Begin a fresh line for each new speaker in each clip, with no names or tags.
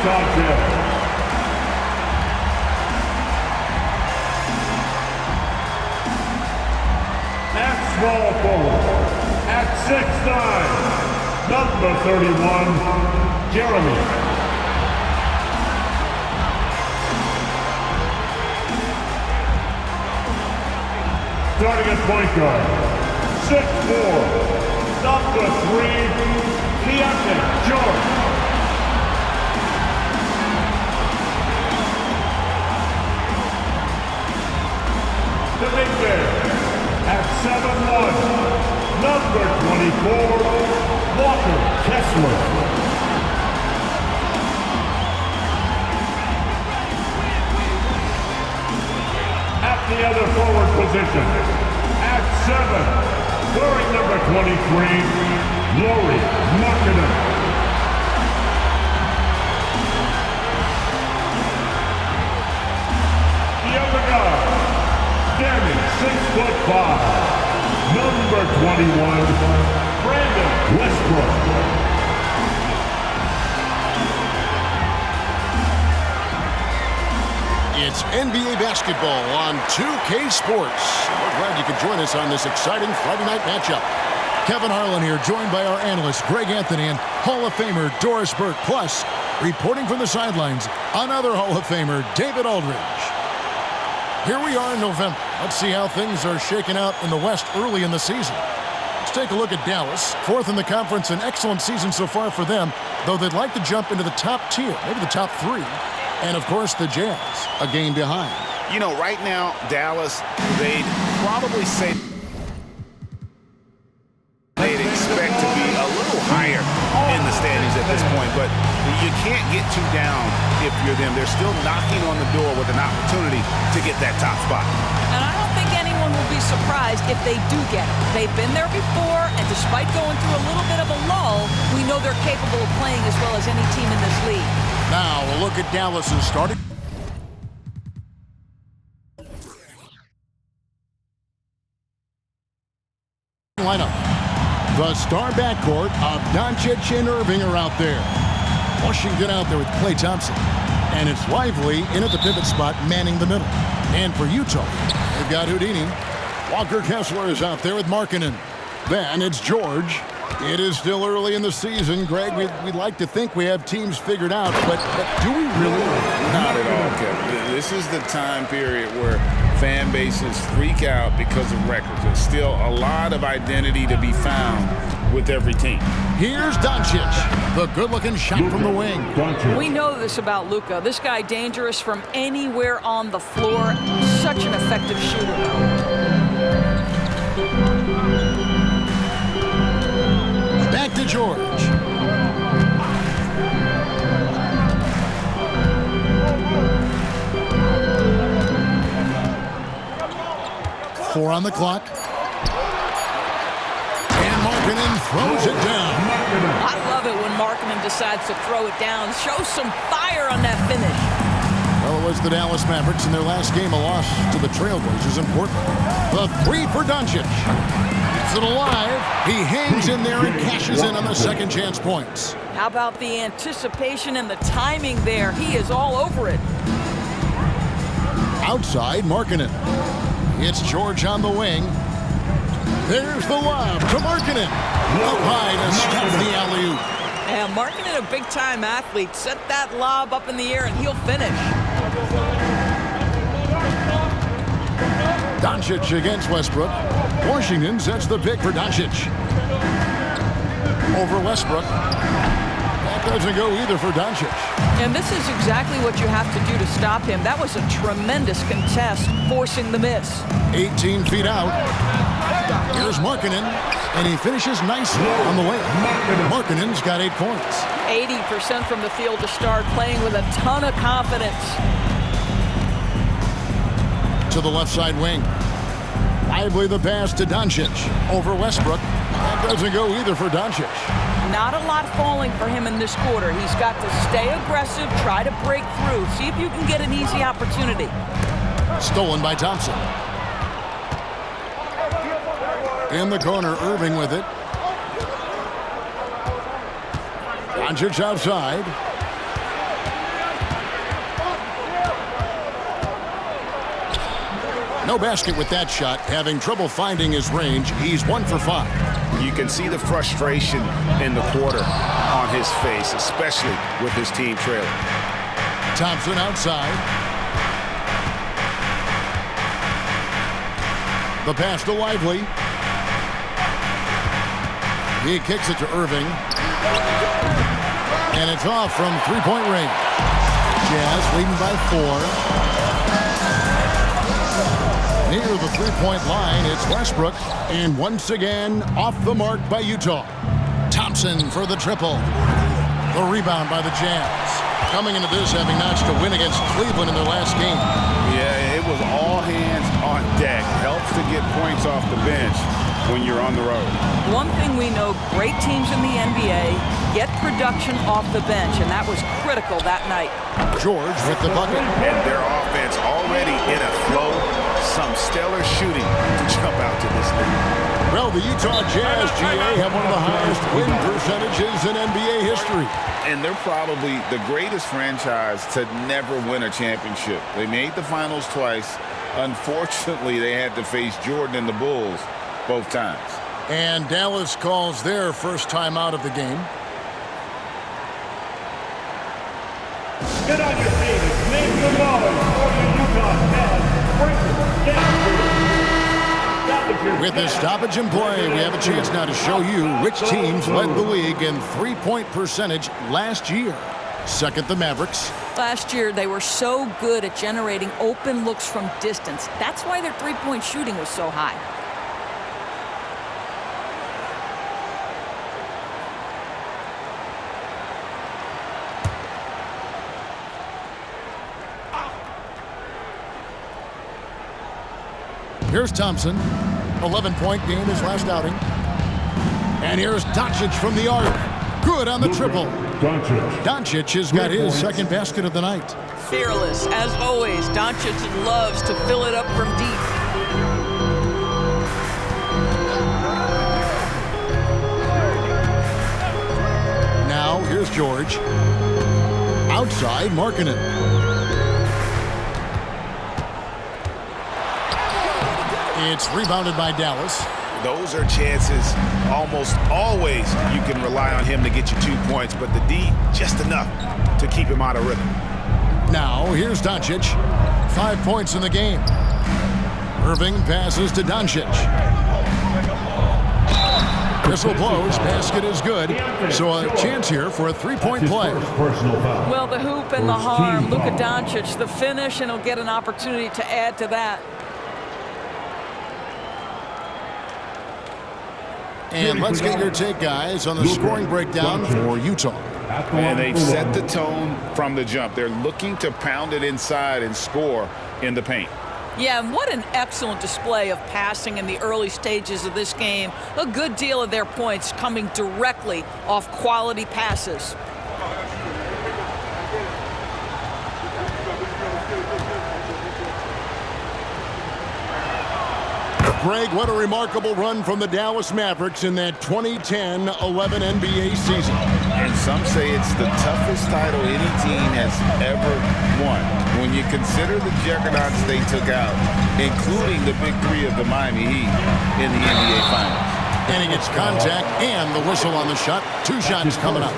Doncic. At small forward, at 6'9", number 31, Jeremy. Starting at point guard, 6'4", number 3, Keontae George. The big man, at 7'1", number 24, Walker Kessler. At the other forward position, at 7, wearing number 23, Lauri Markkanen. The other guard, standing 6'5", number 21, Brandon Westbrook.
It's NBA basketball on 2K Sports. We're glad you could join us on this exciting Friday night matchup. Kevin Harlan here, joined by our analyst Greg Anthony and Hall of Famer Doris Burke. Plus, reporting from the sidelines, another Hall of Famer, David Aldridge. Here we are in November. Let's see how things are shaking out in the West early in the season. Let's take a look at Dallas. Fourth in the conference, an excellent season so far for them, though they'd like to jump into the top tier, maybe the top 3. And, of course, the Jazz, a game behind.
You know, right now, Dallas, they'd probably say they'd expect to be a little higher in the standings at this point, but you can't get too down if you're them. They're still knocking on the door with an opportunity to get that top spot.
And I don't think anyone will be surprised if they do get it. They've been there before, and despite going through a little bit of a lull, we know they're capable of playing as well as any team in this league.
Now, we'll look at Dallas's starting lineup. The star backcourt of Doncic and Irving are out there. Washington out there with Klay Thompson. And it's Lively in at the pivot spot, manning the middle. And for Utah, they've got Houdini. Walker Kessler is out there with Markkanen. Then it's George. It is still early in the season, Greg. We'd like to think we have teams figured out, but do we really?
Not at all, Kevin. This is the time period where fan bases freak out because of records. There's still a lot of identity to be found with every team.
Here's Doncic, the good-looking shot from the wing.
We know this about Luka. This guy dangerous from anywhere on the floor. Such an effective shooter.
Back to George. Four on the clock. And Markkanen throws it down.
I love it when Markkanen decides to throw it down. Show some fire on that finish.
Well, it was the Dallas Mavericks in their last game, a loss to the Trailblazers in Portland. The 3 for Doncic. It alive. He hangs in there and cashes in on the second chance points.
How about the anticipation and the timing there? He is all over it.
Outside, Markkanen. It's George on the wing. There's the lob to Markkanen. Up high to stop the alley-oop.
Yeah, Markkanen, a big-time athlete. Set that lob up in the air and he'll finish.
Doncic against Westbrook. Washington sets the pick for Doncic. Over Westbrook. That doesn't go either for Doncic.
And this is exactly what you have to do to stop him. That was a tremendous contest, forcing the miss.
18 feet out. Here's Markkanen, and he finishes nicely on the way. Markkanen's got 8 points.
80% from the field to start, playing with a ton of confidence.
To the left side wing. Lively the pass to Doncic. Over Westbrook. That doesn't go either for Doncic.
Not a lot falling for him in this quarter. He's got to stay aggressive, try to break through, see if you can get an easy opportunity.
Stolen by Thompson. In the corner, Irving with it. Doncic outside. No basket with that shot. Having trouble finding his range. He's 1 for 5.
You can see the frustration in the quarter on his face, especially with his team trailing.
Thompson outside. The pass to Lively. He kicks it to Irving. And it's off from three-point range. Jazz leading by 4. Near the three-point line, it's Westbrook. And once again, off the mark by Utah. Thompson for the triple. The rebound by the Jazz. Coming into this, having notched a win against Cleveland in their last game.
Yeah, it was all hands on deck. Helps to get points off the bench when you're on the road.
One thing we know, great teams in the NBA get production off the bench, and that was critical that night.
George with the bucket.
And their offense already in a flow. Some stellar shooting to jump out to this league.
Well, the Utah Jazz, GA, have one of the highest win percentages in NBA history.
And they're probably the greatest franchise to never win a championship. They made the finals twice. Unfortunately, they had to face Jordan and the Bulls both times.
And Dallas calls their first time out of the game.
Get on your feet and make some noise for the Utah Jazz.
With this stoppage in play, we have a chance now to show you which teams led the league in three-point percentage last year. Second, the Mavericks.
Last year, they were so good at generating open looks from distance. That's why their three-point shooting was so high.
Here's Thompson. 11-point game his last outing. And here's Doncic from the arc. Good on the triple. Doncic has got his second basket of the night.
Fearless, as always. Doncic loves to fill it up from deep.
Now, here's George. Outside, Markkanen. It's rebounded by Dallas.
Those are chances almost always you can rely on him to get you 2 points, but the D, just enough to keep him out of rhythm.
Now, here's Doncic. 5 points in the game. Irving passes to Doncic. Whistle blows. Basket is good. So a chance here for a three-point play.
Well, the hoop and the harm. Luka Doncic, the finish, and he'll get an opportunity to add to that.
And let's get your take, guys, on the scoring breakdown for Utah.
And they've set the tone from the jump. They're looking to pound it inside and score in the paint.
Yeah, and what an excellent display of passing in the early stages of this game. A good deal of their points coming directly off quality passes.
Greg, what a remarkable run from the Dallas Mavericks in that 2010-11 NBA season.
And some say it's the toughest title any team has ever won. When you consider the juggernauts they took out, including the big three of the Miami Heat in the NBA Finals.
And he gets contact and the whistle on the shot. 2 shots coming up.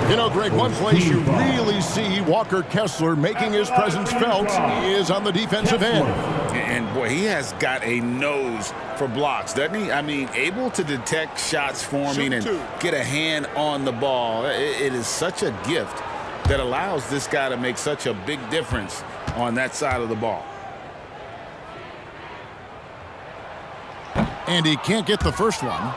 You know, Greg, one place you really see Walker Kessler making his presence felt is on the defensive end.
And, boy, he has got a nose for blocks, doesn't he? I mean, able to detect shots forming and get a hand on the ball. It is such a gift that allows this guy to make such a big difference on that side of the ball.
And he can't get the first one.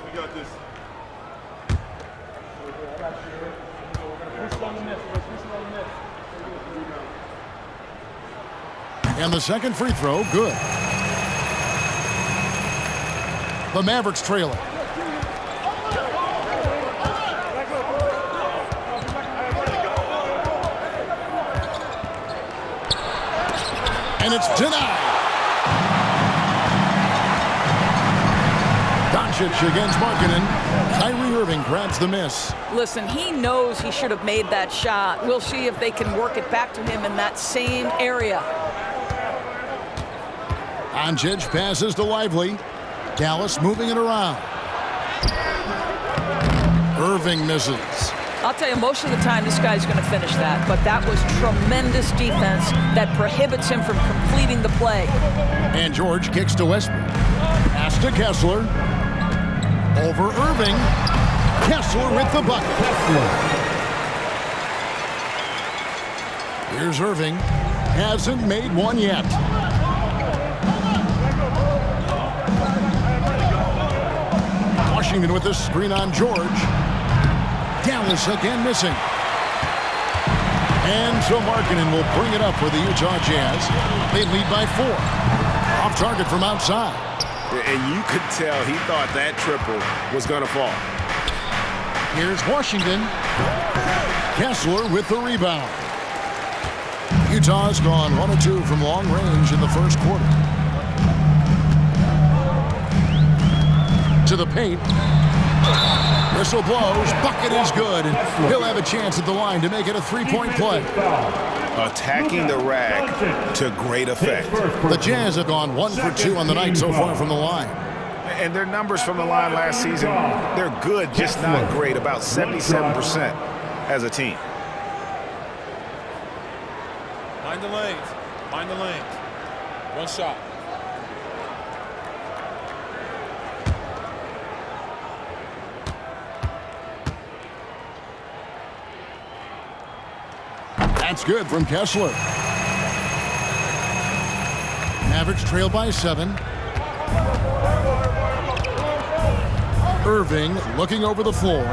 We got this.
And the second free throw, good. The Mavericks trail it. And it's denied. Doncic against Markkanen. Kyrie Irving grabs the miss.
Listen, he knows he should have made that shot. We'll see if they can work it back to him in that same area.
Doncic passes to Lively. Dallas moving it around. Irving misses.
I'll tell you, most of the time this guy's going to finish that, but that was tremendous defense that prohibits him from completing the play.
And George kicks to Westbrook. Pass to Kessler. Over Irving. Kessler with the bucket. Here's Irving. Hasn't made one yet. Washington with the screen on George. Dallas again missing. And so Markkanen will bring it up for the Utah Jazz. They lead by 4. Off target from outside.
And you could tell he thought that triple was going to fall.
Here's Washington. Kessler with the rebound. Utah's gone 1 of 2 from long range in the first quarter. To the paint. Whistle blows. Bucket is good. And he'll have a chance at the line to make it a 3-point play.
Attacking the rack to great effect.
The Jazz have gone 1 for 2 on the night so far from the line.
And their numbers from the line last season, they're good, just not great. About 77% as a team.
Mind the lanes. Mind the lanes. One shot.
That's good from Kessler. Mavericks trail by 7. Irving looking over the floor.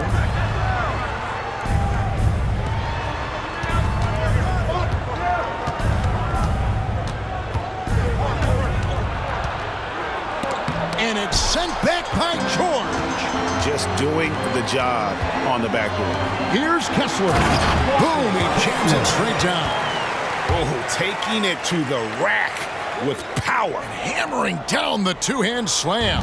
And it's sent back by George.
Just doing the job on the backboard.
Here's Kessler. Boom, he jams it straight down.
Oh, taking it to the rack with power.
Hammering down the two-hand slam.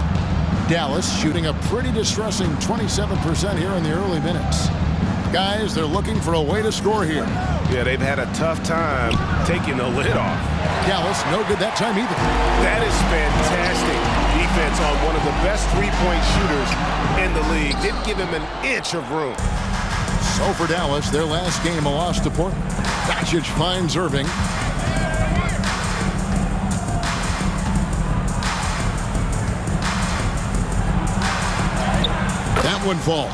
Dallas shooting a pretty distressing 27% here in the early minutes. Guys, they're looking for a way to score here.
Yeah, they've had a tough time taking the lid off.
Dallas, no good that time either.
That is fantastic defense on one of the best three-point shooters in the league. Didn't give him an inch of room.
So for Dallas, their last game a loss to Portland. Doncic finds Irving. That one falls.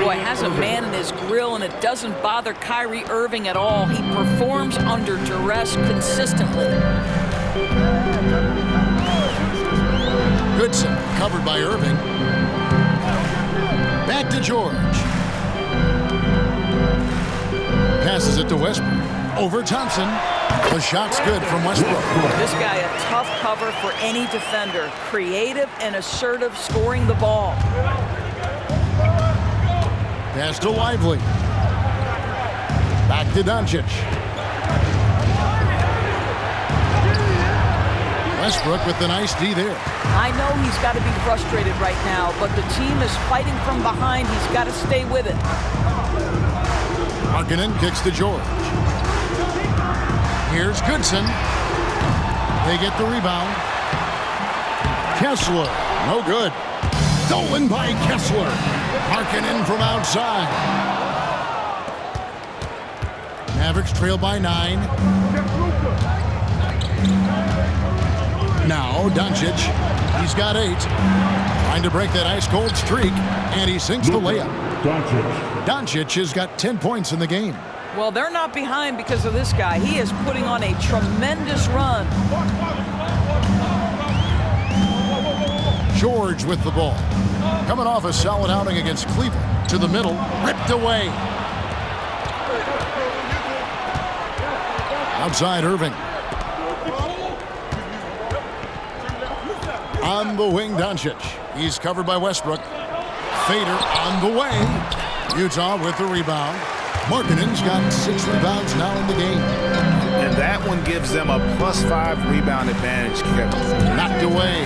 Boy, has a man in his grill, and it doesn't bother Kyrie Irving at all. He performs under duress consistently.
Goodson covered by Irving. Back to George. Passes it to Westbrook. Over Thompson. The shot's good from Westbrook.
This guy a tough cover for any defender. Creative and assertive scoring the ball.
Pass to Lively. Back to Doncic. Westbrook with the nice D there.
I know he's got to be frustrated right now, but the team is fighting from behind. He's got to stay with it.
Markkanen kicks to George. Here's Goodson. They get the rebound. Kessler, no good. Stolen by Kessler. Markkanen from outside. Mavericks trail by 9. Now Doncic. He's got 8. Trying to break that ice-cold streak, and he sinks the layup. Doncic has got 10 points in the game.
Well, they're not behind because of this guy. He is putting on a tremendous run.
George with the ball. Coming off a solid outing against Cleveland. To the middle. Ripped away. Outside Irving. On the wing, Doncic. He's covered by Westbrook. Fader on the way. Utah with the rebound. Markkanen's got 6 rebounds now in the game.
And that one gives them a +5 rebound advantage, Kevin.
Knocked away.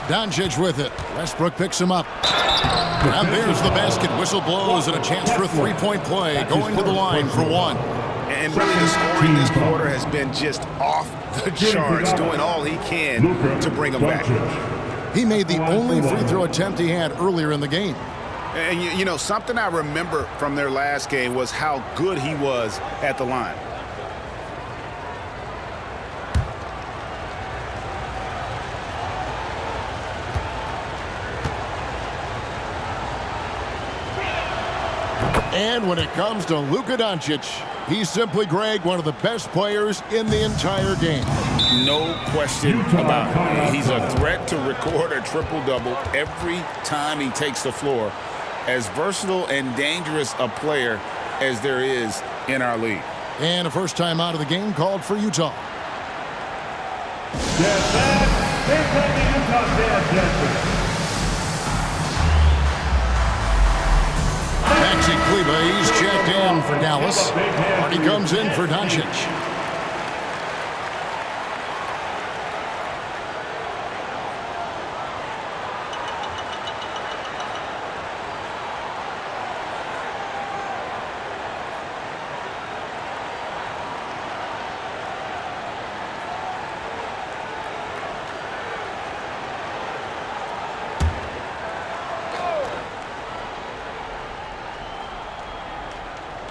Doncic with it. Westbrook picks him up. And there's the basket. Whistle blows and a chance for a three-point play. Going to the line for one.
And really the scoring this quarter has been just off the charts, doing all he can to bring him back.
He made the only free throw attempt he had earlier in the game.
And you know, something I remember from their last game was how good he was at the line.
And when it comes to Luka Doncic, he's simply, Greg, one of the best players in the entire game.
No question about it. He's a threat to record a triple-double every time he takes the floor. As versatile and dangerous a player as there is in our league.
And a first time out of the game called for Utah. Maxi Kleber, he's checked in for Dallas. Hardy comes in for Doncic.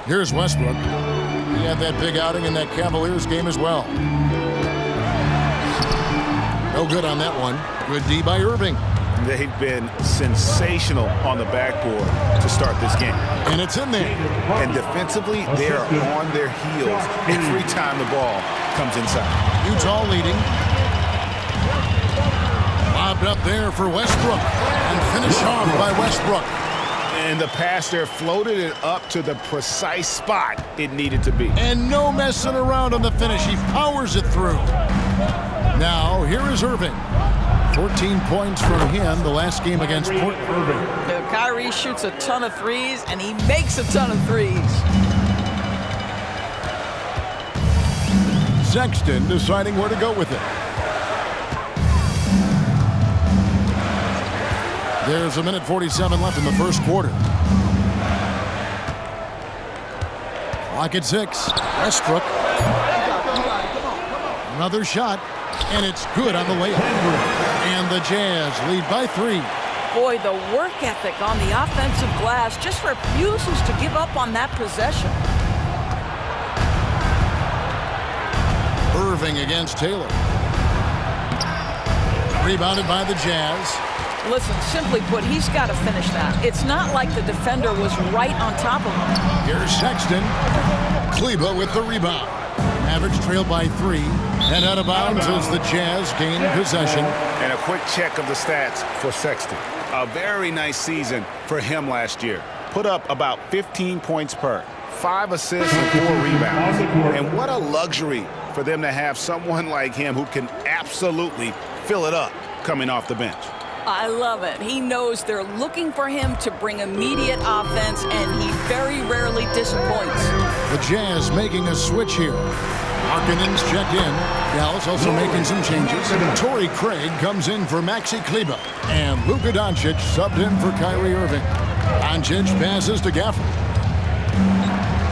Here's Westbrook. He had that big outing in that Cavaliers game as well. No good on that one. Good D by Irving.
They've been sensational on the backboard to start this game.
And it's in there.
And defensively, they are on their heels every time the ball comes inside.
Utah leading. Lobbed up there for Westbrook. And finished off by Westbrook.
And the pass there floated it up to the precise spot it needed to be.
And no messing around on the finish. He powers it through. Now, here is Irving. 14 points from him the last game against Portland.
Kyrie shoots a ton of threes, and he makes a ton of threes.
Sexton deciding where to go with it. There's 1:47 left in the first quarter. Clock at 6. Westbrook. Another shot, and it's good on the layup. And the Jazz lead by 3.
Boy, the work ethic on the offensive glass just refuses to give up on that possession.
Irving against Taylor. Rebounded by the Jazz.
Listen, simply put, he's got to finish that. It's not like the defender was right on top of him.
Here's Sexton. Kleber with the rebound. Mavericks trail by 3. And out of bounds as the Jazz gain possession.
And a quick check of the stats for Sexton. A very nice season for him last year. Put up about 15 points per, 5 assists and 4 rebounds. And what a luxury for them to have someone like him who can absolutely fill it up coming off the bench.
I love it. He knows they're looking for him to bring immediate offense, and he very rarely disappoints.
The Jazz making a switch here. Markkanen's checked in. Dallas also making some changes. Torrey Craig comes in for Maxi Kleber. And Luka Doncic subbed in for Kyrie Irving. Doncic passes to Gafford.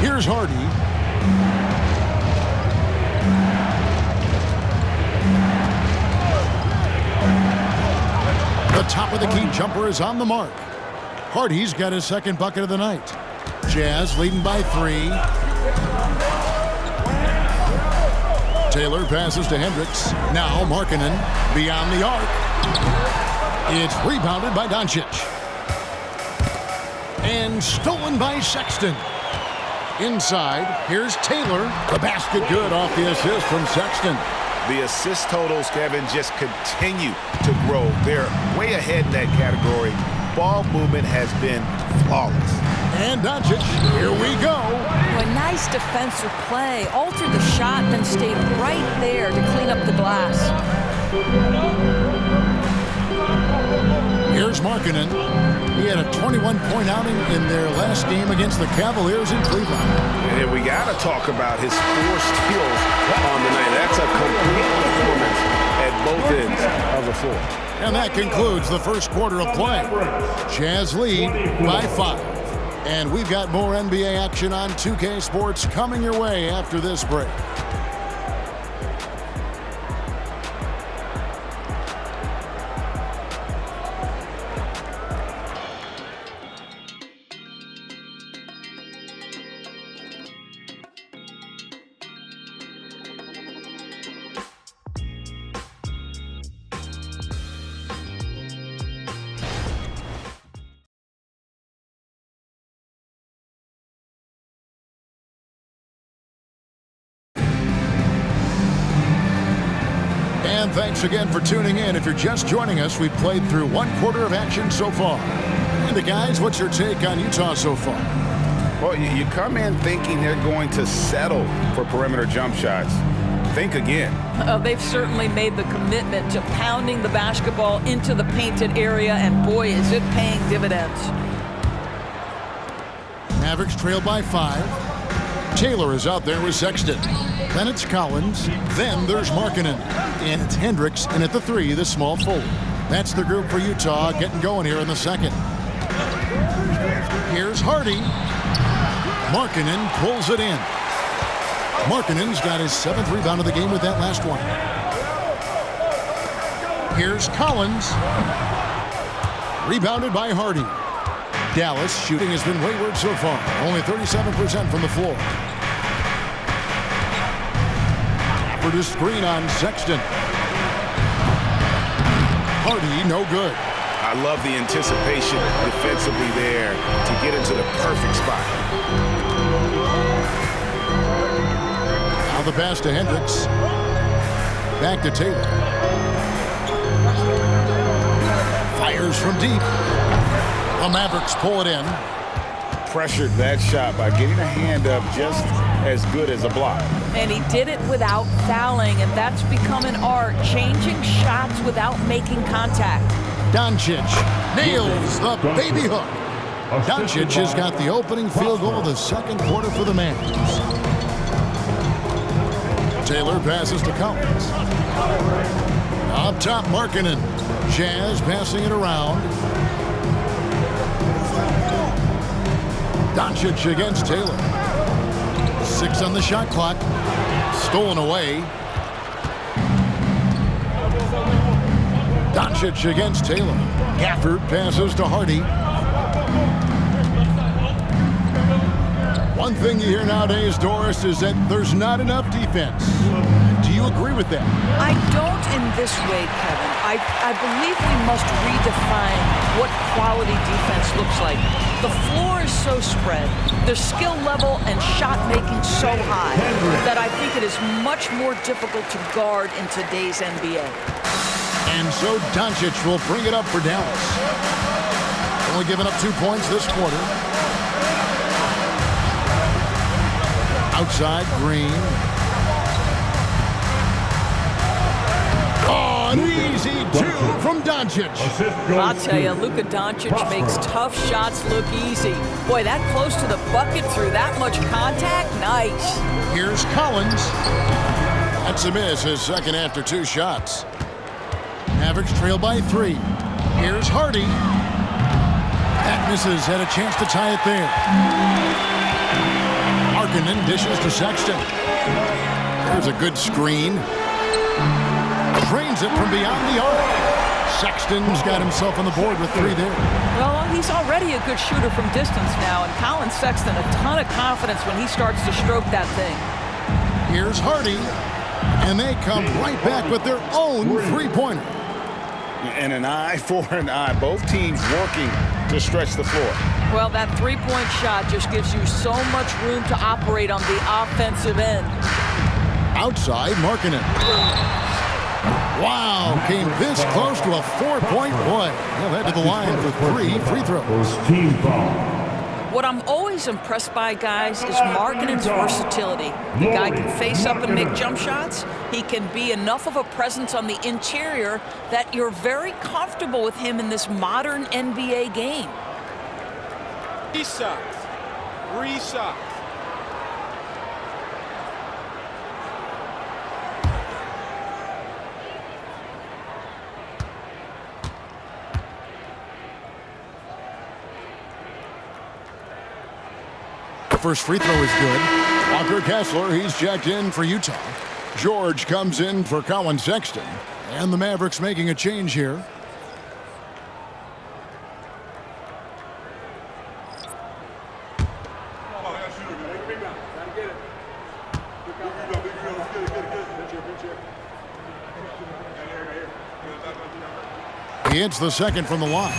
Here's Hardy. The top of the key jumper is on the mark. Hardy's got his second bucket of the night. Jazz leading by 3. Taylor passes to Hendricks. Now Markkanen beyond the arc. It's rebounded by Doncic. And stolen by Sexton. Inside, here's Taylor. The basket good off the assist from Sexton.
The assist totals, Kevin, just continue to grow. They're way ahead in that category. Ball movement has been flawless.
And Doncic, here we go.
A nice defensive play. Altered the shot, then stayed right there to clean up the glass.
Here's Markkanen. He had a 21-point outing in their last game against the Cavaliers in Cleveland.
And we got to talk about his 4 steals on the night. That's a complete performance at both ends of the floor.
And that concludes the first quarter of play. Jazz lead by 5. And we've got more NBA action on 2K Sports coming your way after this break. And thanks again for tuning in. If you're just joining us, we've played through 1 quarter of action so far. And the guys, what's your take on Utah so far?
Well, you come in thinking they're going to settle for perimeter jump shots. Think again.
They've certainly made the commitment to pounding the basketball into the painted area, and boy, is it paying dividends.
Mavericks trail by 5. Taylor is out there with Sexton. Then it's Collins. Then there's Markkanen. And it's Hendricks in at the 3, the small forward. That's the group for Utah getting going here in the second. Here's Hardy. Markkanen pulls it in. Markkanen's got his 7th rebound of the game with that last one. Here's Collins. Rebounded by Hardy. Dallas shooting has been wayward so far. Only 37% from the floor. For the screen on Sexton. Hardy, no good.
I love the anticipation defensively there to get into the perfect spot.
Now the pass to Hendricks. Back to Taylor. Fires from deep. The Mavericks pull it in.
Pressured that shot by getting a hand up just as good as a block.
And he did it without fouling, and that's become an art, changing shots without making contact.
Doncic nails the baby hook. Doncic has got the opening field goal of the second quarter for the Mavs. Taylor passes to Collins. Up top, Markkanen. Jazz passing it around. Doncic against Taylor. 6 on the shot clock. Stolen away. Doncic against Taylor. Gafford passes to Hardy. One thing you hear nowadays, Doris, is that there's not enough defense. Do you agree with that?
I don't in this way, Kevin. I believe we must redefine what quality defense looks like. The floor is so spread, their skill level and shot making so high that I think it is much more difficult to guard in today's NBA.
And so Doncic will bring it up for Dallas. Only giving up 2 points this quarter. Outside, Green. Oh, an easy 2 from Doncic.
I'll tell you, Luka Doncic makes tough shots look easy. Boy, that close to the bucket through that much contact, nice.
Here's Collins. That's a miss, his second after 2 shots. Mavericks trail by 3. Here's Hardy. That misses, had a chance to tie it there. Markkanen dishes to Sexton. There's a good screen. Drains it from beyond the arc. Sexton's got himself on the board with 3 there.
Well, he's already a good shooter from distance now, and Colin Sexton a ton of confidence when he starts to stroke that thing.
Here's Hardy, and they come right back with their own 3-pointer.
And an eye for an eye. Both teams working to stretch the floor.
Well, that 3-point shot just gives you so much room to operate on the offensive end.
Outside, Markkanen. Wow, came this close to a 4-point play. Well, head to the line for 3 free throws.
Team foul.
What I'm always impressed by, guys, is Markkanen's versatility. The guy can face up and make jump shots. He can be enough of a presence on the interior that you're very comfortable with him in this modern NBA game.
3 shots. 3 shots.
First free throw is good. Walker Kessler, he's checked in for Utah. George comes in for Colin Sexton. And the Mavericks making a change here. He hits the second from the line.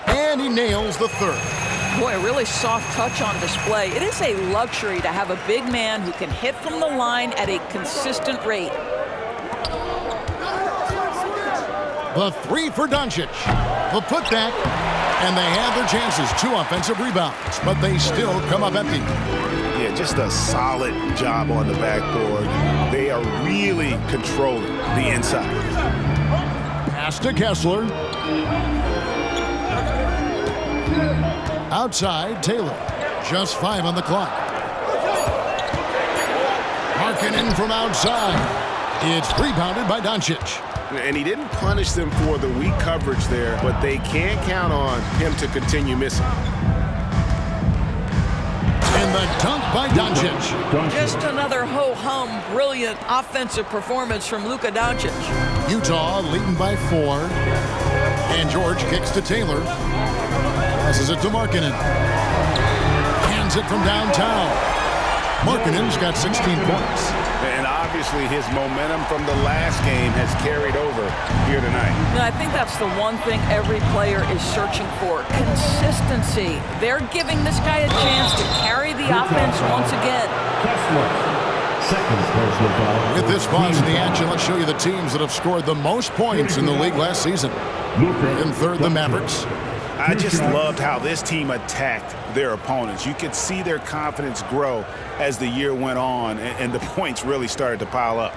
And he nails the third.
Boy, a really soft touch on display. It is a luxury to have a big man who can hit from the line at a consistent rate.
The three for Doncic. The putback. And they have their chances. 2 offensive rebounds, but they still come up empty.
Yeah, just a solid job on the backboard. They are really controlling the inside.
Pass to Kessler. Outside, Taylor. Just 5 on the clock. Markkanen from outside. It's rebounded by Doncic.
And he didn't punish them for the weak coverage there, but they can't count on him to continue missing.
And the dunk by Doncic.
Just another ho-hum, brilliant offensive performance from Luka Doncic.
Utah leading by 4. And George kicks to Taylor. Passes it to Markkanen. Hands it from downtown. Markkanen's got 16 points.
And obviously his momentum from the last game has carried over here tonight.
And I think that's the one thing every player is searching for, consistency. They're giving this guy a chance to carry the offense once again.
With this pause in the action, let's show you the teams that have scored the most points in the league last season. In third, the Mavericks.
I just loved how this team attacked their opponents. You could see their confidence grow as the year went on, and the points really started to pile up.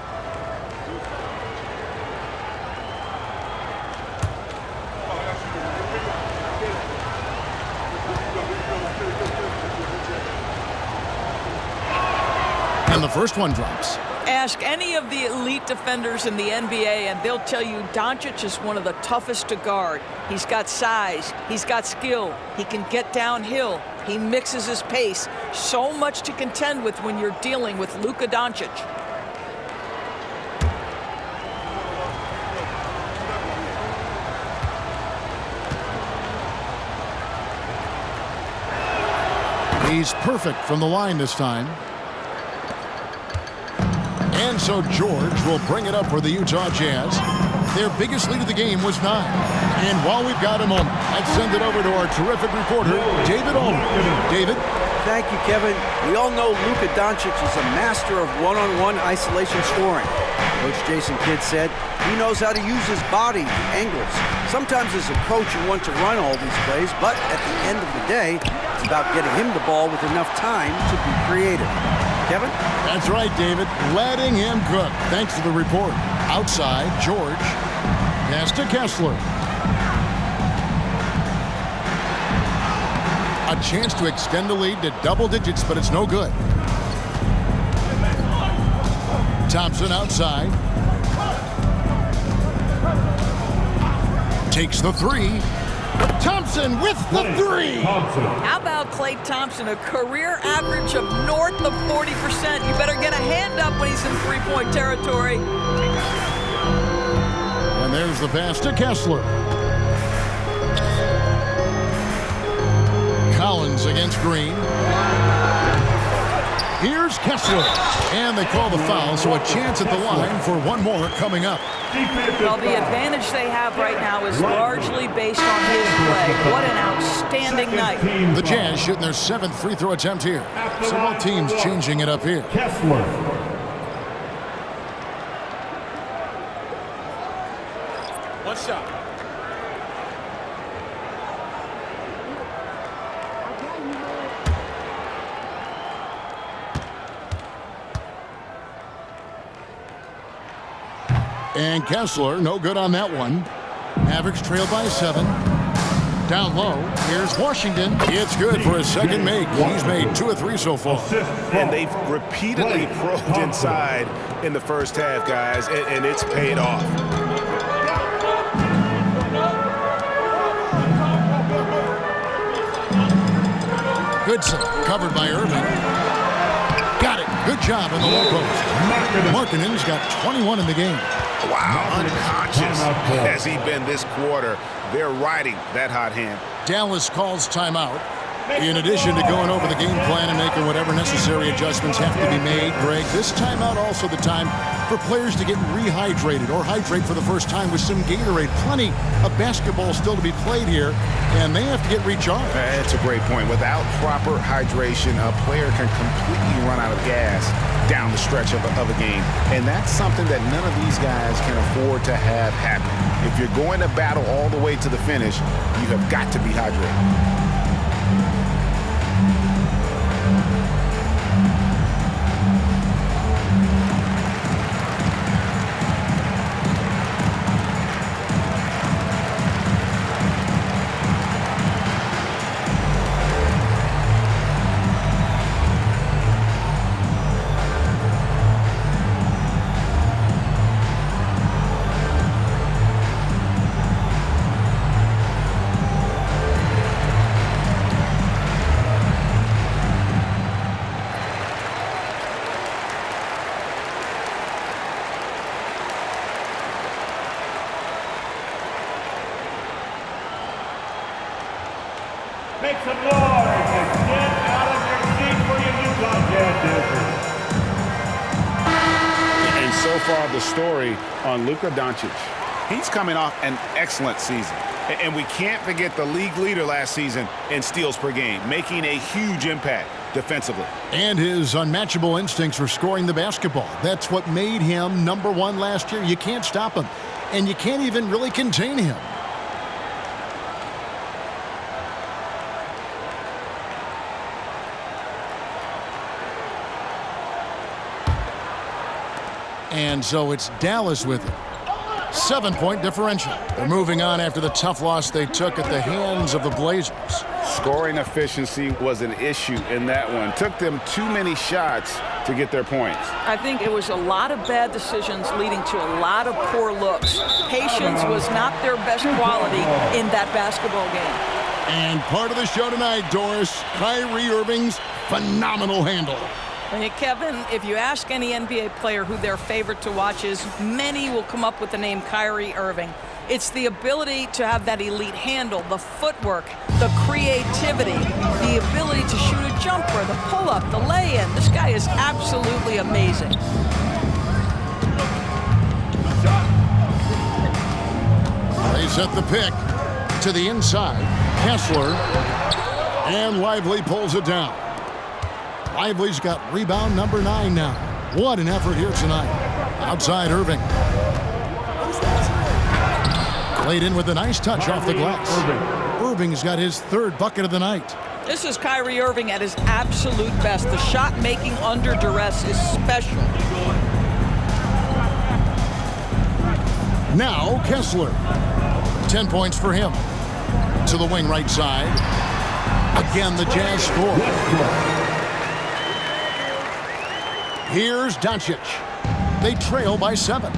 And the first one drops.
Ask any of the elite defenders in the NBA, and they'll tell you Doncic is one of the toughest to guard. He's got size. He's got skill. He can get downhill. He mixes his pace. So much to contend with when you're dealing with Luka Doncic.
He's perfect from the line this time. And so George will bring it up for the Utah Jazz. Their biggest lead of the game was 9. And while we've got a moment, let's send it over to our terrific reporter, David Allman. David?
Thank you, Kevin. We all know Luka Doncic is a master of one-on-one isolation scoring. Coach Jason Kidd said he knows how to use his body, the angles. Sometimes as a coach you want to run all these plays, but at the end of the day, it's about getting him the ball with enough time to be creative. Kevin?
That's right, David. Letting him cook. Thanks for the report. Outside, George. Pass to Kessler. A chance to extend the lead to double digits, but it's no good. Thompson outside. Takes the 3. Thompson with the 3.
How about Klay Thompson, a career average of north of 40%? You better get a hand up when he's in three-point territory.
And there's the pass to Kessler. Collins against Green. Here's Kessler. And they call the foul, so a chance at the line for one more coming up.
Well, the advantage they have right now is largely based on his play. What an outstanding night.
The Jazz shooting their 7th free throw attempt here. So both teams changing it up here.
Kessler.
One shot.
And Kessler, no good on that one. Mavericks trail by 7. Down low, here's Washington. It's good for his second make. He's made 2 of 3 so far.
And they've repeatedly probed inside in the first half, guys, and it's paid off.
Goodson, covered by Irving. Got it. Good job in the low post. Markkanen's got 21 in the game.
Wow, unconscious has he been this quarter. They're riding that hot hand.
Dallas calls timeout. In addition to going over the game plan and making whatever necessary adjustments have to be made, Greg, this timeout also the time for players to get rehydrated or hydrate for the first time with some Gatorade. Plenty of basketball still to be played here, and they have to get recharged.
That's a great point. Without proper hydration, a player can completely run out of gas down the stretch of a game. And that's something that none of these guys can afford to have happen. If you're going to battle all the way to the finish, you have got to be hydrated.
Make some noise and get out of your seat for your Utah Jazz dancers.
And so far, the story on Luka Doncic. He's coming off an excellent season. And we can't forget the league leader last season in steals per game, making a huge impact defensively.
And his unmatchable instincts for scoring the basketball. That's what made him #1 last year. You can't stop him, and you can't even really contain him. And so it's Dallas with it. 7-point differential. They're moving on after the tough loss they took at the hands of the Blazers.
Scoring efficiency was an issue in that one. Took them too many shots to get their points.
I think it was a lot of bad decisions leading to a lot of poor looks. Patience was not their best quality in that basketball game.
And part of the show tonight, Doris, Kyrie Irving's phenomenal handle.
Hey, Kevin, if you ask any NBA player who their favorite to watch is, many will come up with the name Kyrie Irving. It's the ability to have that elite handle, the footwork, the creativity, the ability to shoot a jumper, the pull-up, the lay-in. This guy is absolutely amazing.
They set the pick to the inside. Kessler, and Lively pulls it down. Lively's got rebound number 9 now. What an effort here tonight. Outside Irving. Laid in with a nice touch off the glass. Irving's got his 3rd bucket of the night.
This is Kyrie Irving at his absolute best. The shot making under duress is special.
Now Kessler. 10 points for him. To the wing right side. Again, the Jazz score. Here's Doncic. They trail by 7.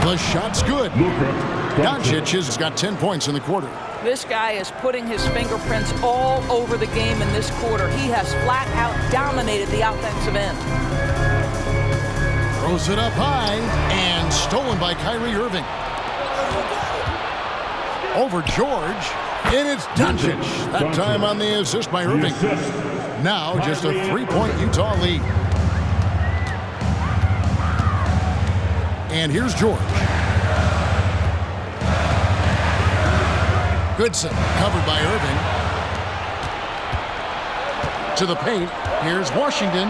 The shot's good. Doncic has got 10 points in the quarter.
This guy is putting his fingerprints all over the game in this quarter. He has flat out dominated the offensive end.
Throws it up high and stolen by Kyrie Irving. Over George. And it's Doncic. That time on the assist by Irving. Now just a 3-point Utah lead. And here's George. Goodson covered by Irving. To the paint. Here's Washington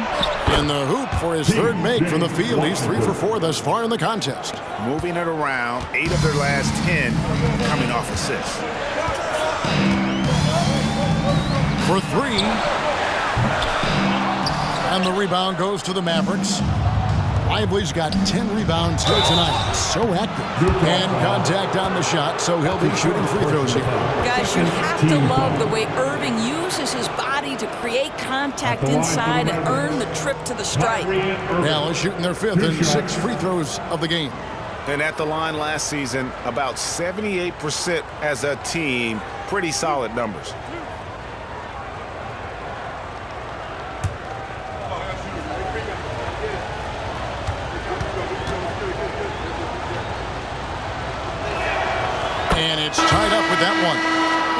in the hoop for his third make from the field. He's 3 for 4 thus far in the contest.
Moving it around, 8 of their last 10 coming off assists.
For 3. And the rebound goes to the Mavericks. Lively's got 10 rebounds here tonight. So active. And contact on the shot, so he'll be shooting free throws here.
Guys, you have to love the way Irving uses his body to create contact inside and earn the trip to the stripe.
Dallas shooting their 5th and 6 free throws of the game.
And at the line last season, about 78% as a team. Pretty solid numbers.
And it's tied up with that one.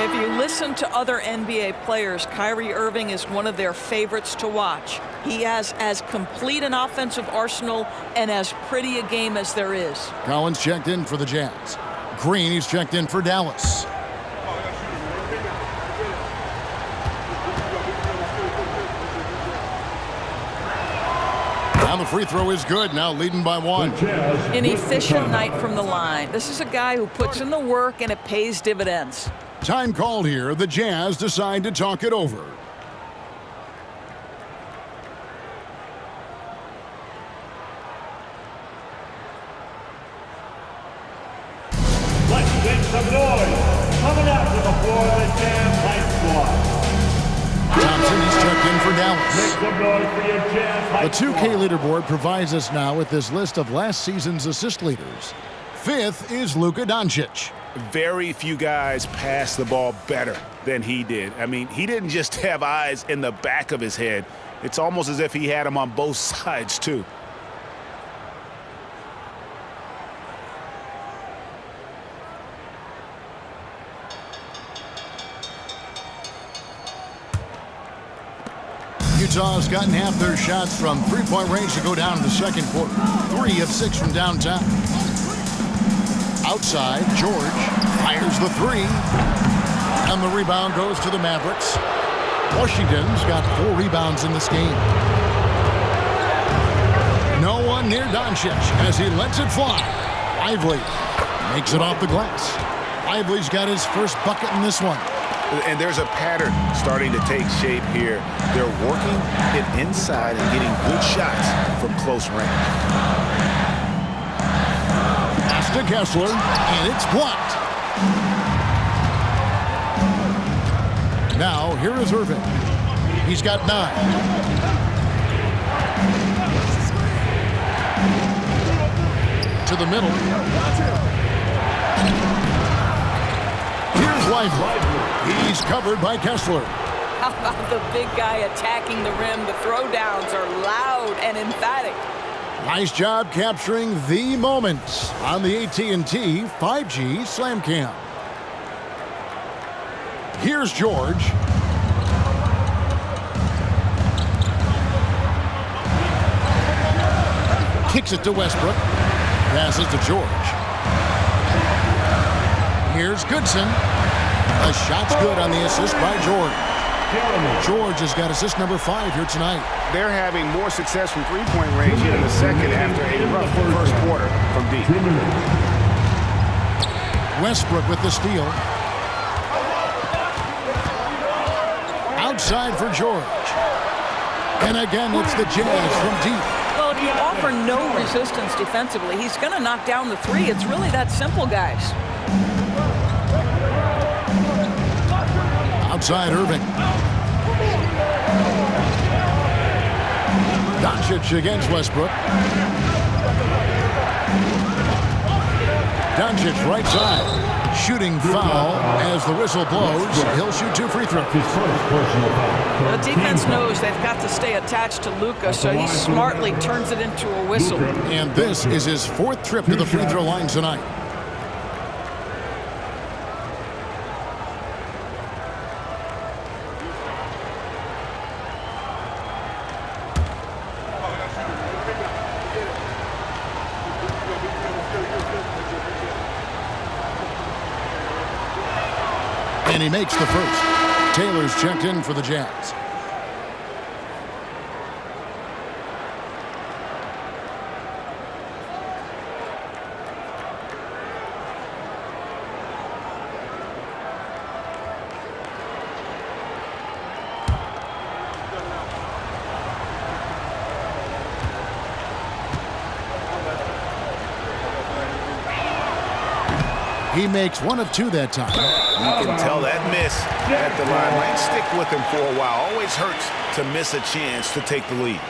If you listen to other NBA players, Kyrie Irving is one of their favorites to watch. He has as complete an offensive arsenal and as pretty a game as there is.
Collins checked in for the Jazz. Green, he's checked in for Dallas. Now the free throw is good, now leading by 1.
An efficient night from the line. This is a guy who puts in the work and it pays dividends.
Time called here. The Jazz decide to talk it over.
Let's make some noise. Coming out to the floor, the Jazz High Squad.
Thompson, he's checked in for Dallas.
Make some noise for your Jazz High
The
Squad.
2K leaderboard provides us now with this list of last season's assist leaders. 5th is Luka Doncic.
Very few guys pass the ball better than he did. I mean, he didn't just have eyes in the back of his head. It's almost as if he had them on both sides, too.
Utah's gotten half their shots from three-point range to go down in the second quarter. 3 of 6 from downtown. Outside, George fires the 3. And the rebound goes to the Mavericks. Washington's got 4 rebounds in this game. No one near Doncic as he lets it fly. Lively makes it off the glass. Lively's got his first bucket in this one.
And there's a pattern starting to take shape here. They're working it inside and getting good shots from close range.
Pass to Kessler, and it's blocked. Now, here is Irving. He's got 9. To the middle. Here's Lively. He's covered by Kessler.
How about the big guy attacking the rim? The throwdowns are loud and emphatic.
Nice job capturing the moment on the AT&T 5G Slam Cam. Here's George. Kicks it to Westbrook. Passes to George. Here's Goodson. The shot's good on the assist by George. George has got assist number 5 here tonight.
They're having more success from three-point range in the second after a rough first quarter from deep.
Westbrook with the steal. Outside for George. And again, it's the Jazz from deep.
Well, if you offer no resistance defensively, he's going to knock down the 3. It's really that simple, guys.
Outside Irving. Doncic against Westbrook. Doncic right side. Shooting foul as the whistle blows. He'll shoot 2 free throws.
The defense knows they've got to stay attached to Luka, so he smartly turns it into a whistle.
And this is his 4th trip to the free throw line tonight. And he makes the first. Taylor's checked in for the Jazz. He makes one of two that time.
You can tell that miss at the line might stick with him for a while. Always hurts to miss a chance to take the lead.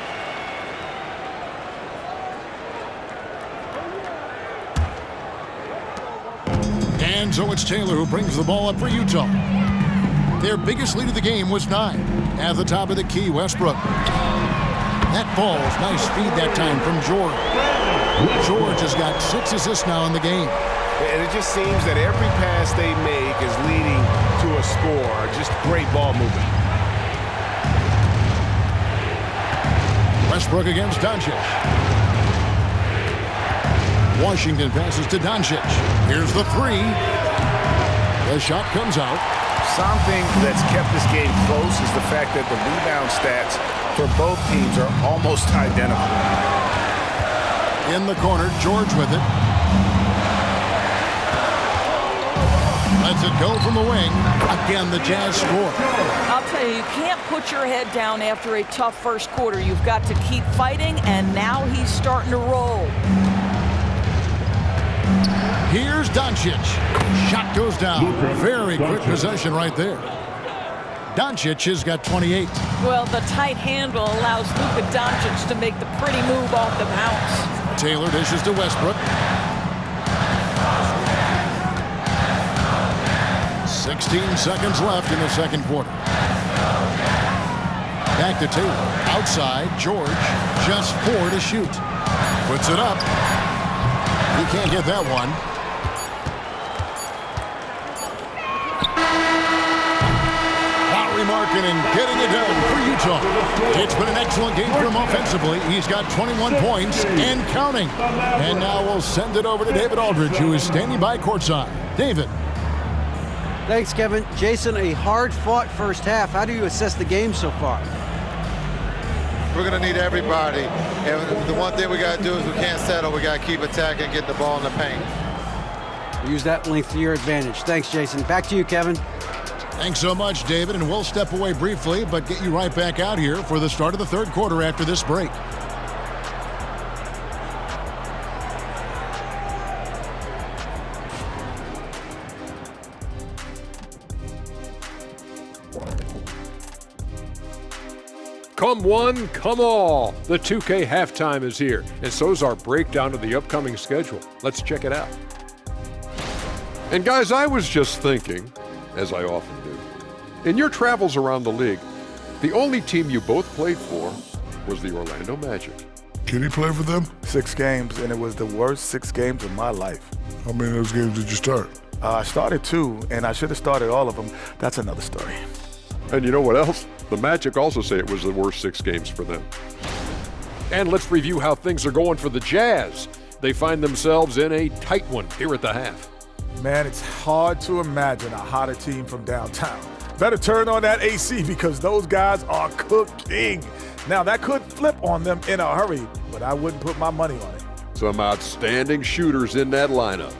And so it's Taylor who brings the ball up for Utah. Their biggest lead of the game was 9. At the top of the key, Westbrook. That ball's nice feed that time from George. George has got 6 assists now in the game.
And it just seems that every pass they make is leading to a score. Just great ball movement.
Westbrook against Doncic. Washington passes to Doncic. Here's the 3. The shot comes out.
Something that's kept this game close is the fact that the rebound stats for both teams are almost identical.
In the corner, George with it. Lets it go from the wing. Again, the Jazz score.
I'll tell you, you can't put your head down after a tough first quarter. You've got to keep fighting, and now he's starting to roll.
Here's Doncic. Shot goes down. Very quick possession right there. Doncic has got 28.
Well, the tight handle allows Luka Doncic to make the pretty move off the bounce.
Taylor dishes to Westbrook. 16 seconds left in the second quarter. Back to Taylor. Outside, George. Just 4 to shoot. Puts it up. He can't get that one. Lowry marking and getting it done for Utah. It's been an excellent game for him offensively. He's got 21 points and counting. And now we'll send it over to David Aldridge, who is standing by courtside. David.
Thanks, Kevin. Jason, a hard-fought first half. How do you assess the game so far?
We're going to need everybody. And the one thing we got to do is we can't settle. We got to keep attacking, get the ball in the paint.
Use that length to your advantage. Thanks, Jason. Back to you, Kevin.
Thanks so much, David. And we'll step away briefly, but get you right back out here for the start of the third quarter after this break.
Come one, come all. The 2K halftime is here, and so is our breakdown of the upcoming schedule. Let's check it out. And guys, I was just thinking, as I often do, in your travels around the league, the only team you both played for was the Orlando Magic.
Can he play for them?
6 games, and it was the worst 6 games of my life.
How many of those games did you start?
I started 2, and I should have started all of them. That's another story.
And you know what else? The Magic also say it was the worst 6 games for them. And let's review how things are going for the Jazz. They find themselves in a tight one here at the half.
Man, it's hard to imagine a hotter team from downtown. Better turn on that AC because those guys are cooking. Now, that could flip on them in a hurry, but I wouldn't put my money on it.
Some outstanding shooters in that lineup.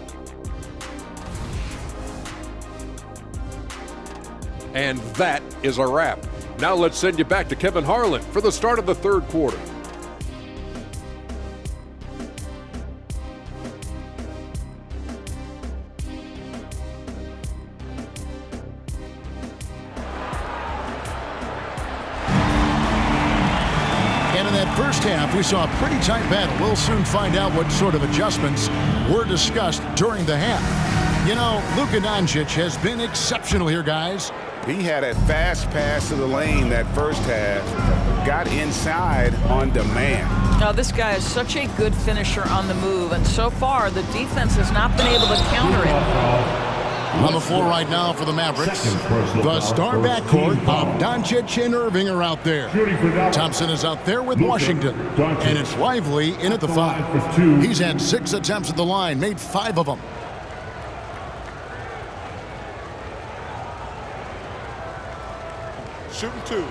And that is a wrap. Now let's send you back to Kevin Harlan for the start of the third quarter.
And in that first half, we saw a pretty tight battle. We'll soon find out what sort of adjustments were discussed during the half. You know, Luka Doncic has been exceptional here, guys.
He had a fast pass to the lane that first half, got inside on demand.
Now, this guy is such a good finisher on the move, and so far the defense has not been able to counter it.
On the floor right now for the Mavericks, the star backcourt of Doncic and Irving are out there. Thompson is out there with Washington, and it's Lively in at the 5. He's had 6 attempts at the line, made 5 of them.
Shooting 2.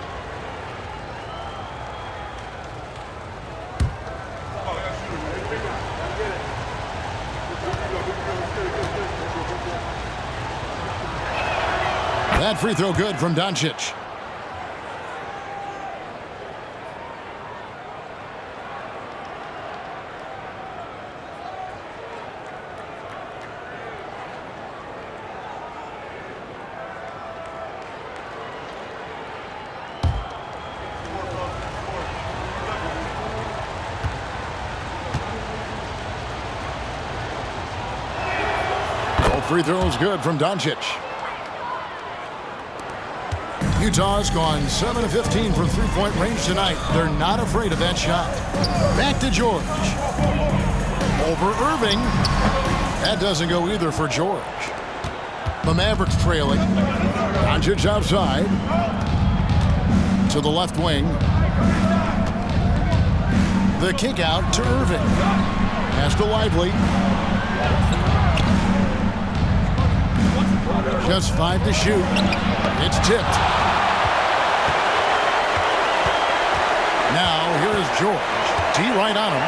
That free throw good from Doncic. Both free throws good from Doncic. Utah's gone 7 of 15 from three-point range tonight. They're not afraid of that shot. Back to George. Over Irving. That doesn't go either for George. The Mavericks trailing. Doncic outside. To the left wing. The kick out to Irving. Pass to Lively. Just 5 to shoot. It's tipped. Now, here is George. D right on him.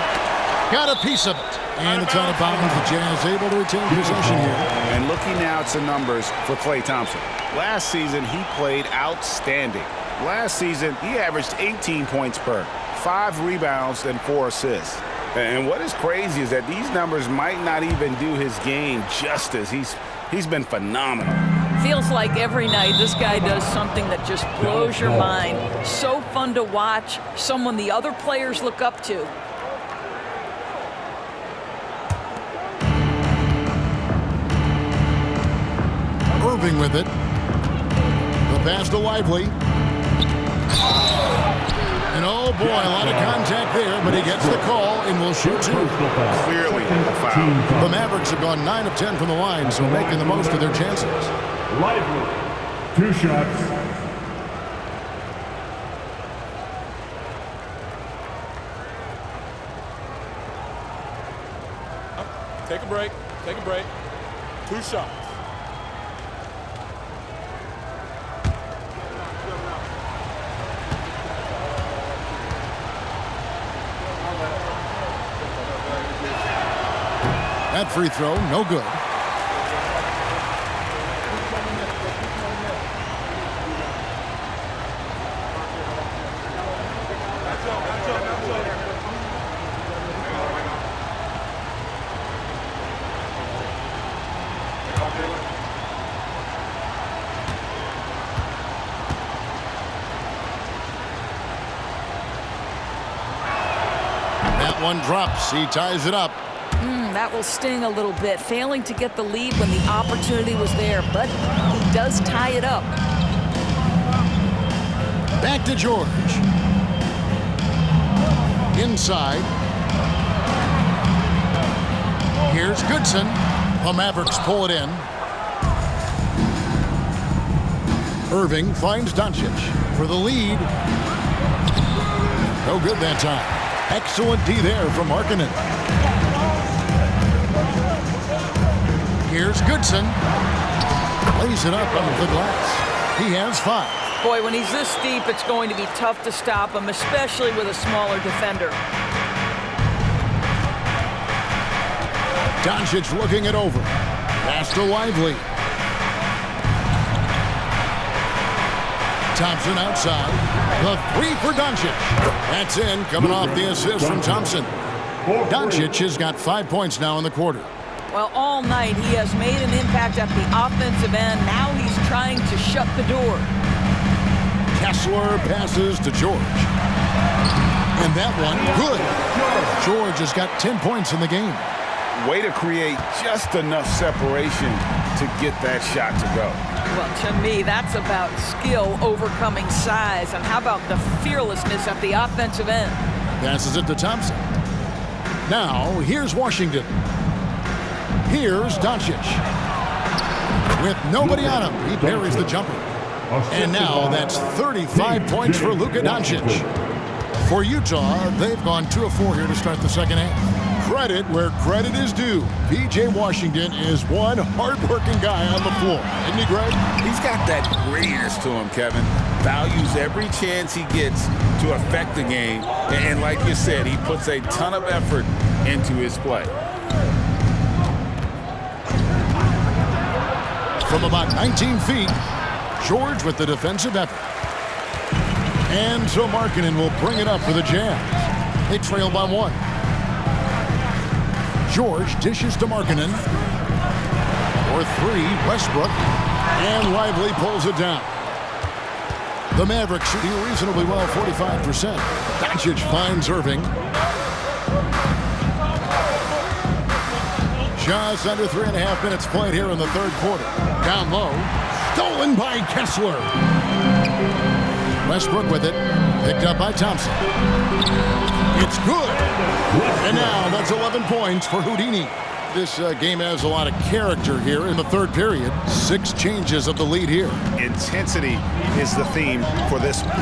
Got a piece of it. And it's out of bounds. The Jazz able to retain possession here.
And looking now at some numbers for Klay Thompson. Last season, he played outstanding. Last season, he averaged 18 points per, 5 rebounds, and 4 assists. And what is crazy is that these numbers might not even do his game justice. He's been phenomenal.
Feels like every night this guy does something that just blows your mind. So fun to watch, someone the other players look up to.
Irving with it. The pass to Lively. And oh boy, a lot of contact there, but he gets the call and will shoot 2.
Clearly a foul.
The Mavericks have gone 9 of 10 from the line, so making the most of their chances.
Lively. 2 shots.
Take a break. Take a break. 2 shots.
That free throw, no good. That one drops. He ties it up.
That will sting a little bit, failing to get the lead when the opportunity was there, but he does tie it up.
Back to George. Inside. Here's Goodson. The Mavericks pull it in. Irving finds Doncic for the lead. No good that time. Excellent D there from Markkanen. Here's Goodson. Lays it up under the glass. He has 5.
Boy, when he's this deep, it's going to be tough to stop him, especially with a smaller defender.
Doncic looking it over. Pass to Lively. Thompson outside. The 3 for Doncic. That's in, coming off the assist from Thompson. Doncic has got 5 points now in the quarter.
Well, all night he has made an impact at the offensive end. Now he's trying to shut the door.
Kessler passes to George. And that one, good. George has got 10 points in the game.
Way to create just enough separation to get that shot to go.
Well, to me, that's about skill overcoming size. And how about the fearlessness at the offensive end?
Passes it to Thompson. Now, here's Washington. Here's Doncic. With nobody on him, he buries the jumper. And now that's 35 points for Luka Doncic. For Utah, they've gone 2 of 4 here to start the second half. Credit where credit is due. P.J. Washington is one hard-working guy on the floor. Isn't he, Greg?
He's got that grittiness to him, Kevin. Values every chance he gets to affect the game. And like you said, he puts a ton of effort into his play.
From about 19 feet, George with the defensive effort. And so Markkanen will bring it up for the Jazz. They trail by 1. George dishes to Markkanen. For 3, Westbrook. And Lively pulls it down. The Mavericks shooting reasonably well, 45%. Doncic finds Irving. Just under 3.5 minutes played here in the third quarter. Down low. Stolen by Kessler. Westbrook with it. Picked up by Thompson. It's good. And now that's 11 points for Houdini. This game has a lot of character here in the third period. 6 changes of the lead here.
Intensity is the theme for this one.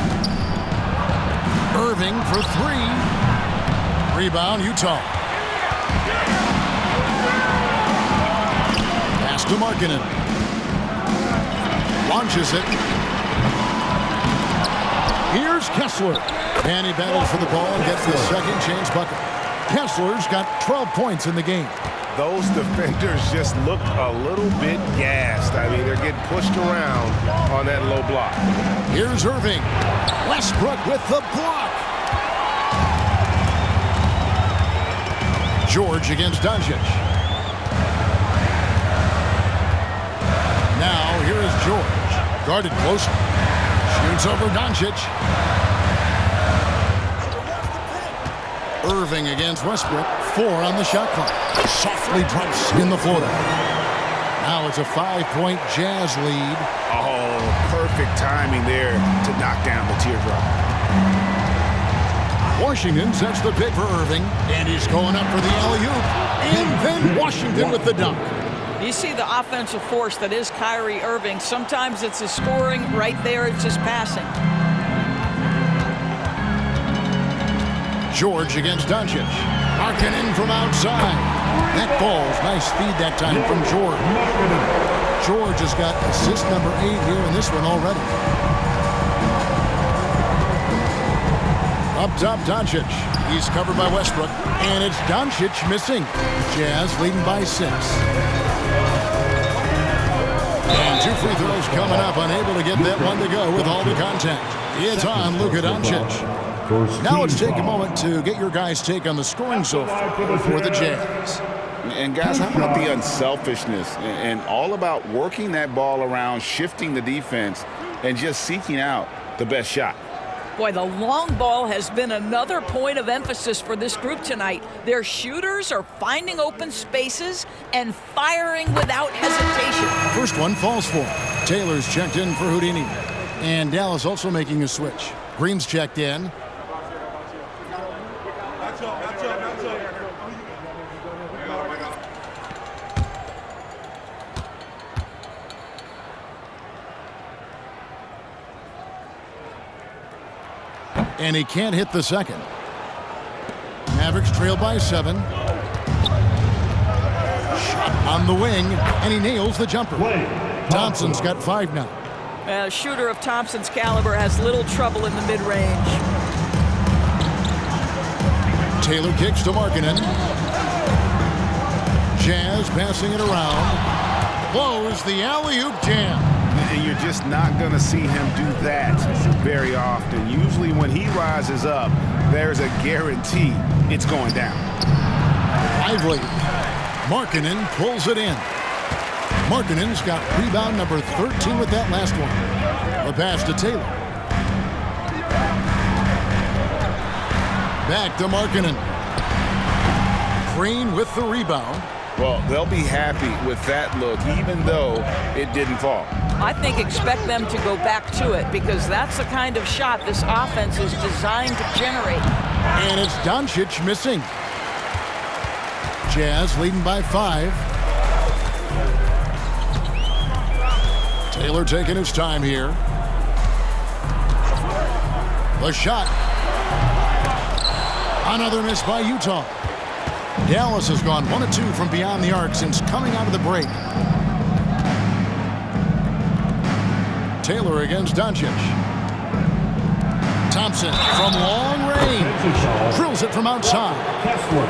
Irving for 3. Rebound, Utah. Pass to Markkanen. Launches it. Here's Kessler. And he battles for the ball and gets the second chance bucket. Kessler's got 12 points in the game.
Those defenders just look a little bit gassed. I mean, they're getting pushed around on that low block.
Here's Irving. Westbrook with the block. George against Doncic. Now, here is George. Guarded close. Shoots over Doncic. Irving against Westbrook. 4 on the shot clock. Softly drops in the floater. Now it's a 5-point Jazz lead.
Oh, perfect timing there to knock down the teardrop.
Washington sets the pick for Irving, and he's going up for the alley-oop. And then Washington with the dunk.
You see the offensive force that is Kyrie Irving. Sometimes it's his scoring. Right there, it's his passing.
George against Doncic. Markkanen from outside. That falls. Nice feed that time from George. George has got assist number 8 here in this one already. Up top, Doncic. He's covered by Westbrook. And it's Doncic missing. Jazz leading by 6. And 2 free throws coming up. Unable to get that one to go with all the contact. It's on Luka Doncic. Now let's take a moment to get your guys' take on the scoring so far for the Jazz.
And guys, how about the unselfishness and all about working that ball around, shifting the defense, and just seeking out the best shot?
Boy, the long ball has been another point of emphasis for this group tonight. Their shooters are finding open spaces and firing without hesitation.
First one falls for. Taylor's checked in for Houdini. And Dallas also making a switch. Green's checked in. And he can't hit the second. Mavericks trail by 7. Shot on the wing, and he nails the jumper. Thompson's got 5 now.
A shooter of Thompson's caliber has little trouble in the mid-range.
Taylor kicks to Markkanen. Jazz passing it around. Blows the alley-oop jam.
And you're just not going to see him do that very often. Usually when he rises up, there's a guarantee it's going down.
Lively. Markkanen pulls it in. Markkanen's got rebound number 13 with that last one. The pass to Taylor. Back to Markkanen. Green with the rebound.
Well, they'll be happy with that look, even though it didn't fall.
I think expect them to go back to it because that's the kind of shot this offense is designed to generate.
And it's Doncic missing. Jazz leading by 5. Taylor taking his time here. The shot. Another miss by Utah. Dallas has gone 1 of 2 from beyond the arc since coming out of the break. Taylor against Doncic. Thompson from long range. Drills it from outside.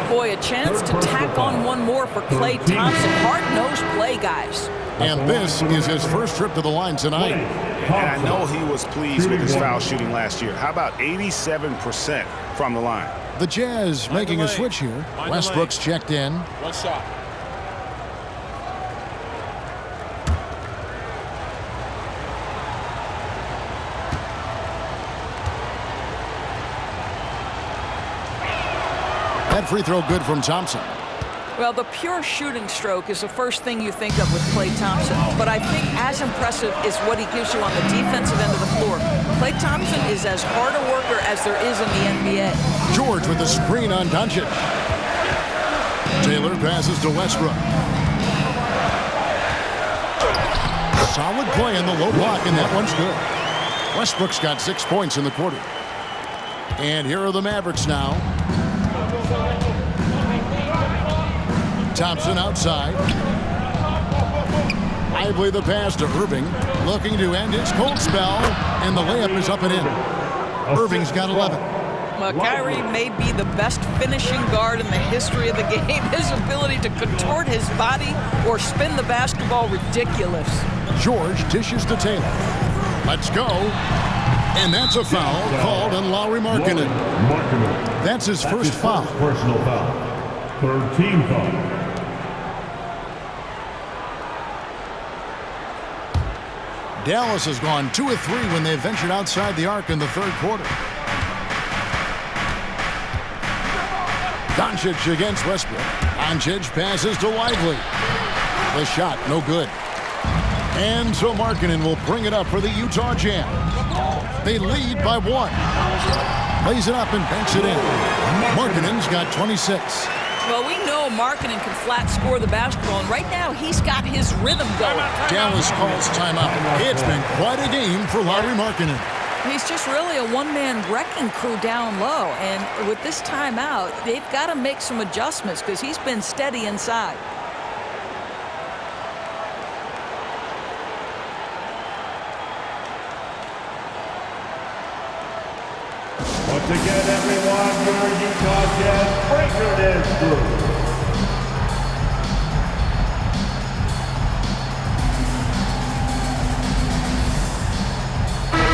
Boy, a chance to tack on one more for Klay Thompson. Hard-nosed play, guys.
And this is his first trip to the line tonight.
And I know he was pleased with his foul shooting last year. How about 87% from the line?
The Jazz making a switch here. Westbrook's checked in.
One shot.
That free throw good from Thompson.
Well, the pure shooting stroke is the first thing you think of with Klay Thompson. But I think as impressive is what he gives you on the defensive end of the floor. Klay Thompson is as hard a worker as there is in the NBA.
George with the screen on Doncic. Taylor passes to Westbrook. Solid play in the low block, and that one's good. Westbrook's got 6 points in the quarter. And here are the Mavericks now. Thompson outside. Lively the pass to Irving. Looking to end his cold spell. And the layup is up and in. Irving's got 11.
Well, Kyrie may be the best finishing guard in the history of the game. His ability to contort his body or spin the basketball, ridiculous.
George dishes to Taylor. Let's go. And that's a foul called on Lauri Markkanen. That's his first foul.
Personal foul. Third team foul.
Dallas has gone 2 of 3 when they ventured outside the arc in the third quarter. Doncic against Westbrook. Doncic passes to Lively. The shot, no good. And so Markkanen will bring it up for the Utah Jazz. They lead by 1. Lays it up and banks it in. Markkanen's got 26.
Well, we know Markkanen can flat score the basketball, and right now he's got his rhythm going.
Dallas calls timeout. It's been quite a game for Lauri Markkanen.
He's just really a one-man wrecking crew down low, and with this timeout, they've got to make some adjustments because he's been steady inside.
Once again, everyone, your Utah Jazz breaker dance crew.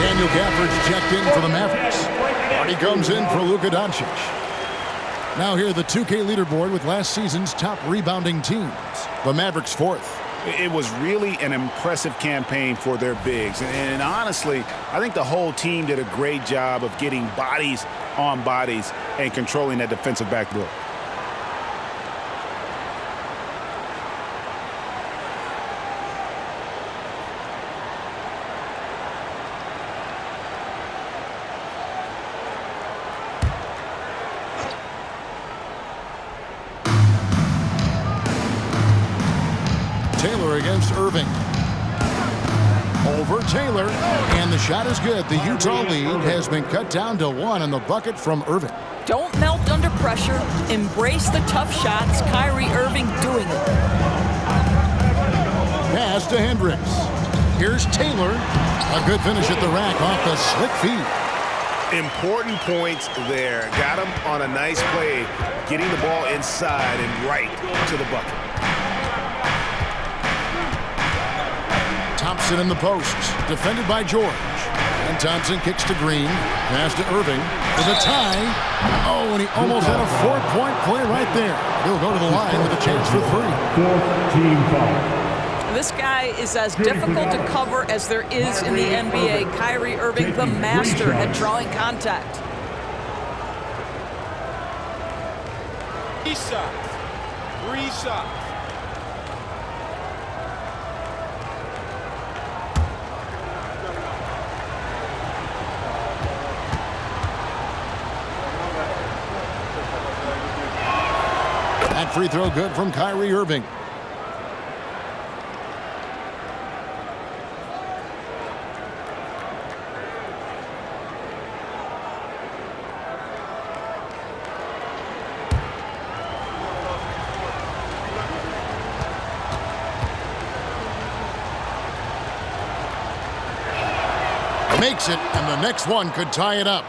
Daniel Gafford's checked in for the Mavericks. He comes in for Luka Doncic. Now here the 2K leaderboard with last season's top rebounding teams. The Mavericks 4th.
It was really an impressive campaign for their bigs. And honestly, I think the whole team did a great job of getting bodies on bodies and controlling that defensive backboard.
Taylor against Irving. Over Taylor, and the shot is good. The Utah lead has been cut down to 1 on the bucket from Irving.
Don't melt under pressure. Embrace the tough shots. Kyrie Irving doing it.
Pass to Hendricks. Here's Taylor. A good finish at the rack off the slick feed.
Important points there. Got him on a nice play, getting the ball inside and right to the bucket.
Thompson in the post, defended by George. And Thompson kicks to Green. Pass to Irving for the tie. Oh, and he almost had a 4-point play right there. He'll go to the line with a chance for 3.
Fourth team foul.
This guy is as difficult to cover as there is in the NBA. Kyrie Irving, the master at drawing contact.
3 shots. 3 shots.
That free throw good from Kyrie Irving. Makes it, and the next one could tie it up.